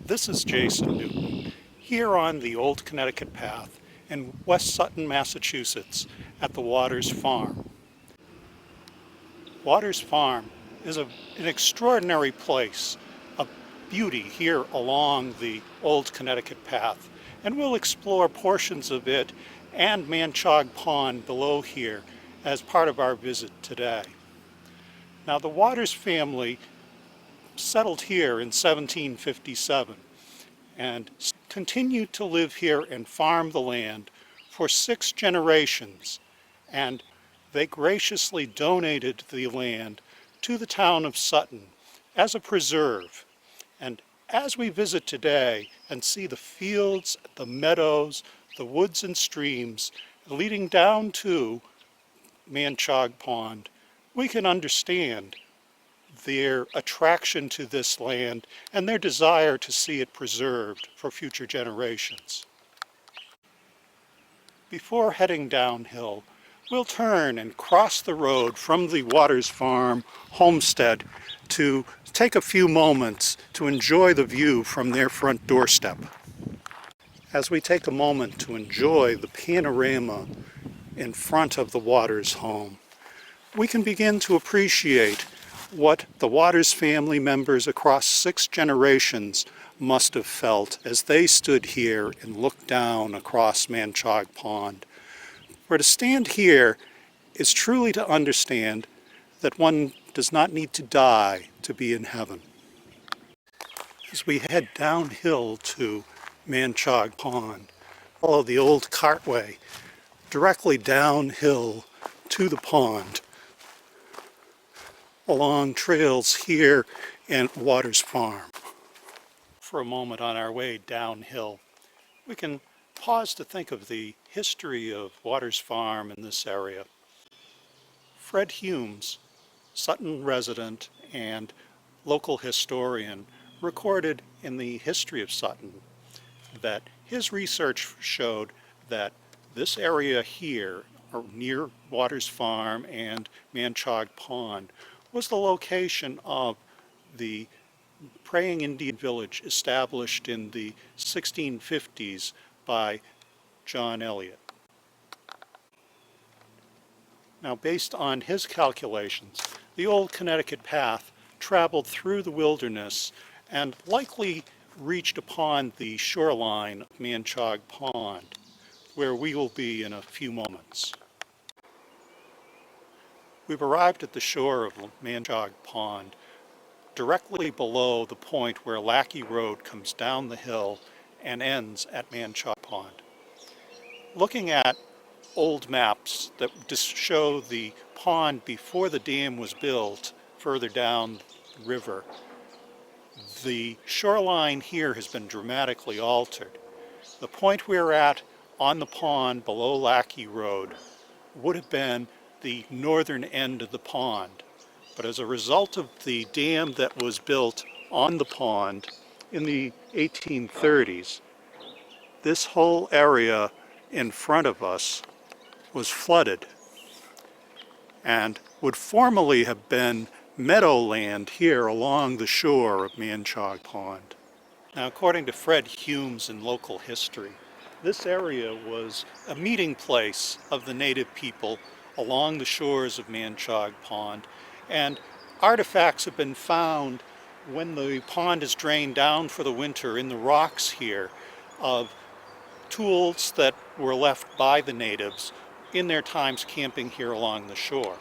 This is Jason Newton, here on the Old Connecticut Path in West Sutton, Massachusetts, at the Waters Farm. Waters Farm is an extraordinary place, a beauty here along the Old Connecticut Path, and we'll explore portions of it and Manchaug Pond below here as part of our visit today. Now, the Waters family settled here in 1757 and continued to live here and farm the land for 6 generations, and they graciously donated the land to the town of Sutton as a preserve. And as we visit today and see the fields, the meadows, the woods and streams leading down to Manchaug Pond, we can understand their attraction to this land and their desire to see it preserved for future generations. Before heading downhill, we'll turn and cross the road from the Waters Farm homestead to take a few moments to enjoy the view from their front doorstep. As we take a moment to enjoy the panorama in front of the Waters home, we can begin to appreciate what the Waters family members across 6 generations must have felt as they stood here and looked down across Manchaug Pond. For to stand here is truly to understand that one does not need to die to be in heaven. As we head downhill to Manchaug Pond, follow the old cartway directly downhill to the pond, along trails here in Waters Farm. For a moment on our way downhill, we can pause to think of the history of Waters Farm in this area. Fred Humes, Sutton resident and local historian, recorded in the history of Sutton that his research showed that this area here, near Waters Farm and Manchaug Pond, was the location of the praying Indian village established in the 1650s by John Eliot. Now, based on his calculations, the Old Connecticut Path traveled through the wilderness and likely reached upon the shoreline of Manchaug Pond, where we will be in a few moments. We've arrived at the shore of Manchaug Pond, directly below the point where Lackey Road comes down the hill and ends at Manchaug Pond. Looking at old maps that just show the pond before the dam was built further down the river, the shoreline here has been dramatically altered. The point we're at on the pond below Lackey Road would have been the northern end of the pond. But as a result of the dam that was built on the pond in the 1830s, this whole area in front of us was flooded and would formerly have been meadowland here along the shore of Manchaug Pond. Now, according to Fred Humes in local history, this area was a meeting place of the native people along the shores of Manchaug Pond, and artifacts have been found when the pond is drained down for the winter in the rocks here of tools that were left by the natives in their times camping here along the shore.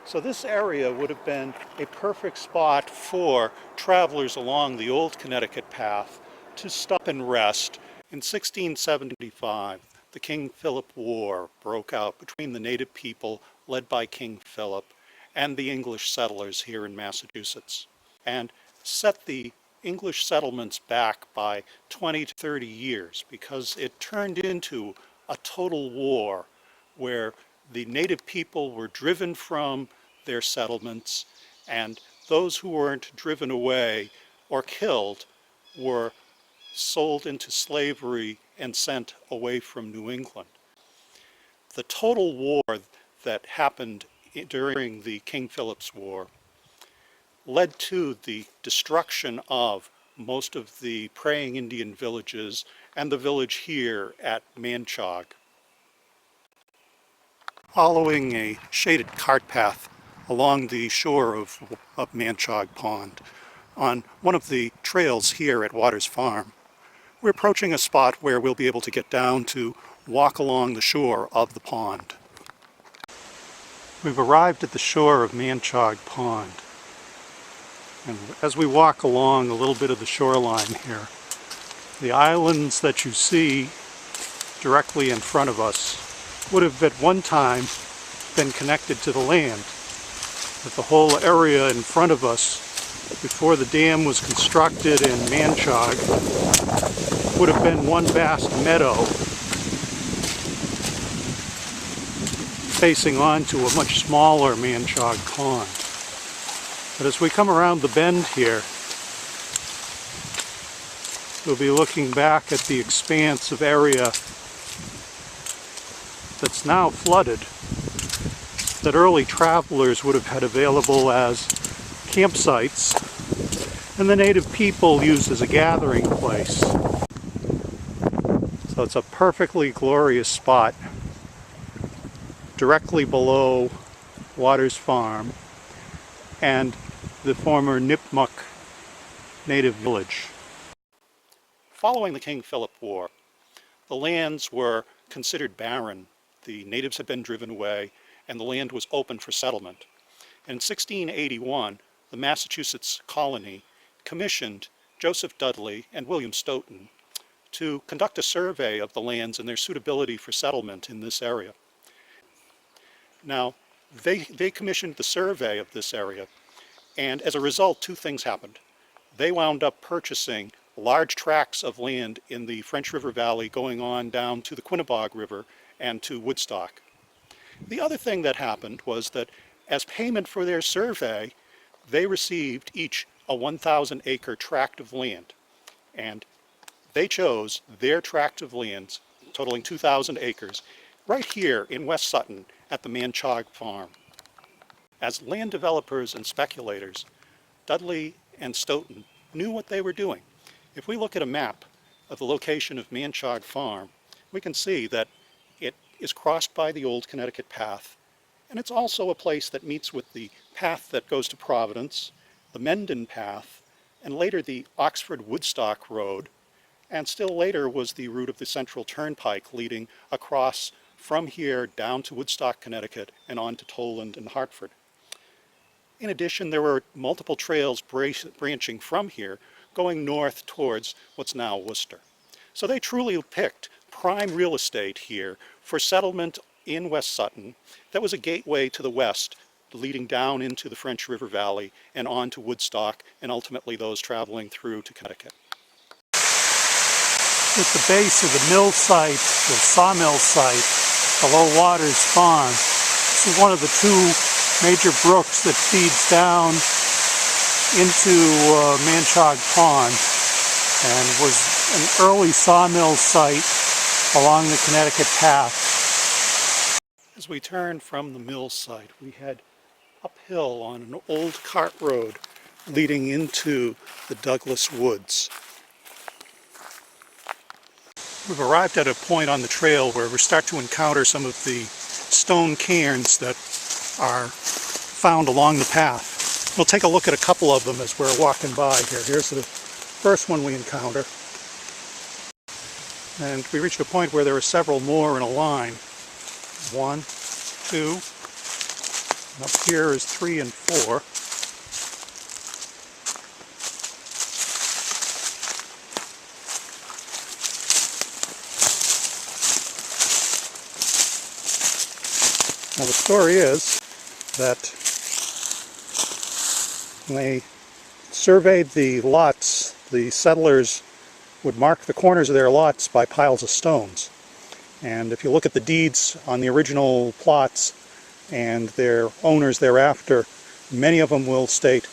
So this area would have been a perfect spot for travelers along the Old Connecticut Path to stop and rest. In 1675, the King Philip War broke out between the native people led by King Philip and the English settlers here in Massachusetts, and set the English settlements back by 20 to 30 years because it turned into a total war where the native people were driven from their settlements, and those who weren't driven away or killed were sold into slavery and sent away from New England. The total war that happened during the King Philip's War led to the destruction of most of the praying Indian villages and the village here at Manchaug. Following a shaded cart path along the shore of Manchaug Pond, on one of the trails here at Waters Farm, we're approaching a spot where we'll be able to get down to walk along the shore of the pond. We've arrived at the shore of Manchaug Pond, and as we walk along a little bit of the shoreline here, the islands that you see directly in front of us would have at one time been connected to the land. That the whole area in front of us, before the dam was constructed in Manchaug, would have been one vast meadow facing onto a much smaller Manchaug Pond. But as we come around the bend here, we'll be looking back at the expanse of area that's now flooded, that early travelers would have had available as campsites, and the native people used as a gathering place. So it's a perfectly glorious spot directly below Waters Farm and the former Nipmuc native village. Following the King Philip War, the lands were considered barren. The natives had been driven away, and the land was open for settlement. And in 1681, the Massachusetts colony commissioned Joseph Dudley and William Stoughton to conduct a survey of the lands and their suitability for settlement in this area. Now, they commissioned the survey of this area, and as a result, two things happened. They wound up purchasing large tracts of land in the French River Valley going on down to the Quinebaug River and to Woodstock. The other thing that happened was that as payment for their survey, they received each a 1,000-acre tract of land, and they chose their tract of land, totaling 2,000 acres, right here in West Sutton at the Manchaug Farm. As land developers and speculators, Dudley and Stoughton knew what they were doing. If we look at a map of the location of Manchaug Farm, we can see that it is crossed by the Old Connecticut Path, and it's also a place that meets with the path that goes to Providence, the Mendon Path, and later the Oxford-Woodstock Road, and still later was the route of the Central Turnpike leading across from here down to Woodstock, Connecticut, and on to Tolland and Hartford. In addition, there were multiple trails branching from here, going north towards what's now Worcester. So they truly picked prime real estate here for settlement in West Sutton that was a gateway to the west, leading down into the French River Valley and on to Woodstock, and ultimately those traveling through to Connecticut. At the base of the mill site, the sawmill site, below Waters Farm, this is one of the two major brooks that feeds down into Manchaug Pond, and was an early sawmill site along the Connecticut Path. As we turn from the mill site, we head uphill on an old cart road leading into the Douglas Woods. We've arrived at a point on the trail where we start to encounter some of the stone cairns that are found along the path. We'll take a look at a couple of them as we're walking by here. Here's the first one we encounter. And we reached a point where there are several more in a line. 1, 2, and up here is 3 and 4. Now the story is that when they surveyed the lots, the settlers would mark the corners of their lots by piles of stones. And if you look at the deeds on the original plots and their owners thereafter, many of them will state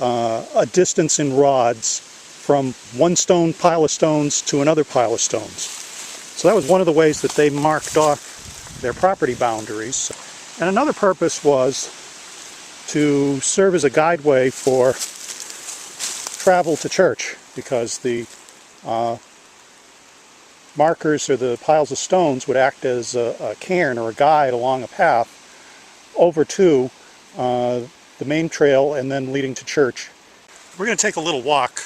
a distance in rods from one pile of stones to another pile of stones. So that was one of the ways that they marked off their property boundaries. And another purpose was to serve as a guideway for travel to church. because the markers or the piles of stones would act as a cairn or a guide along a path over to the main trail and then leading to church. We're going to take a little walk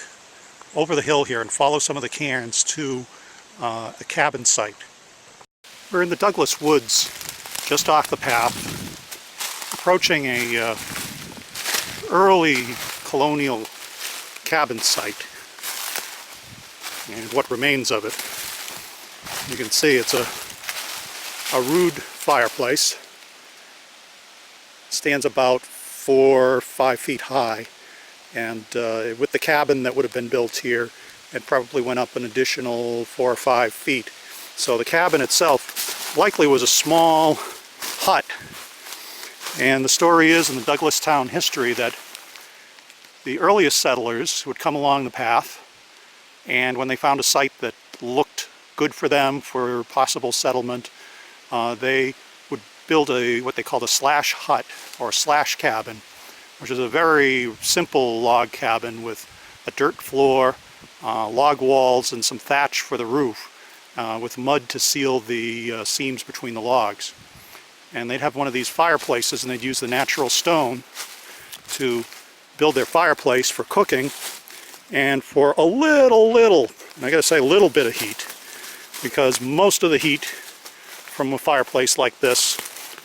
over the hill here and follow some of the cairns to a cabin site. We're in the Douglas Woods, just off the path, approaching a early colonial cabin site, and what remains of it. You can see it's a rude fireplace. It stands about 4 or 5 feet high, and with the cabin that would have been built here, it probably went up an additional 4 or 5 feet. So the cabin itself likely was a small hut. And the story is in the Douglastown history that the earliest settlers would come along the path, and when they found a site that looked good for them for possible settlement, they would build what they called a slash hut or slash cabin, which is a very simple log cabin with a dirt floor, log walls, and some thatch for the roof, with mud to seal the seams between the logs. And they'd have one of these fireplaces, and they'd use the natural stone to build their fireplace for cooking, and for a little, and I gotta say a little bit of heat, because most of the heat from a fireplace like this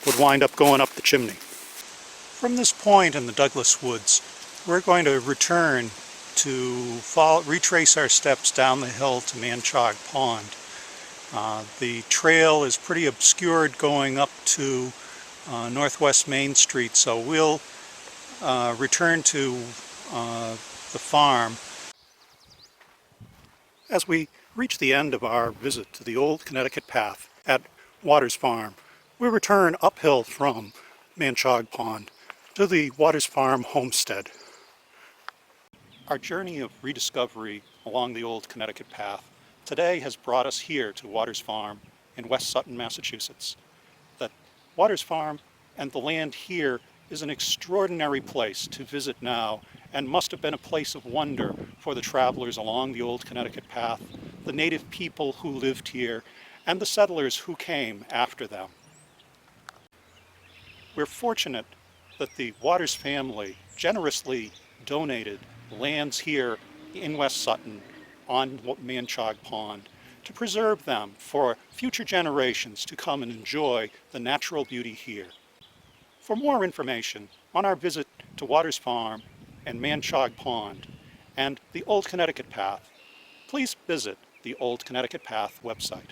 would wind up going up the chimney. From this point in the Douglas Woods, we're going to return to retrace our steps down the hill to Manchaug Pond. The trail is pretty obscured going up to Northwest Main Street, so we'll return to the farm. As we reach the end of our visit to the Old Connecticut Path at Waters Farm, we return uphill from Manchaug Pond to the Waters Farm homestead. Our journey of rediscovery along the Old Connecticut Path today has brought us here to Waters Farm in West Sutton, Massachusetts. The Waters Farm and the land here is an extraordinary place to visit now, and must have been a place of wonder for the travelers along the Old Connecticut Path, the native people who lived here, and the settlers who came after them. We're fortunate that the Waters family generously donated lands here in West Sutton on Manchaug Pond to preserve them for future generations to come and enjoy the natural beauty here. For more information on our visit to Waters Farm and Manchaug Pond and the Old Connecticut Path, please visit the Old Connecticut Path website.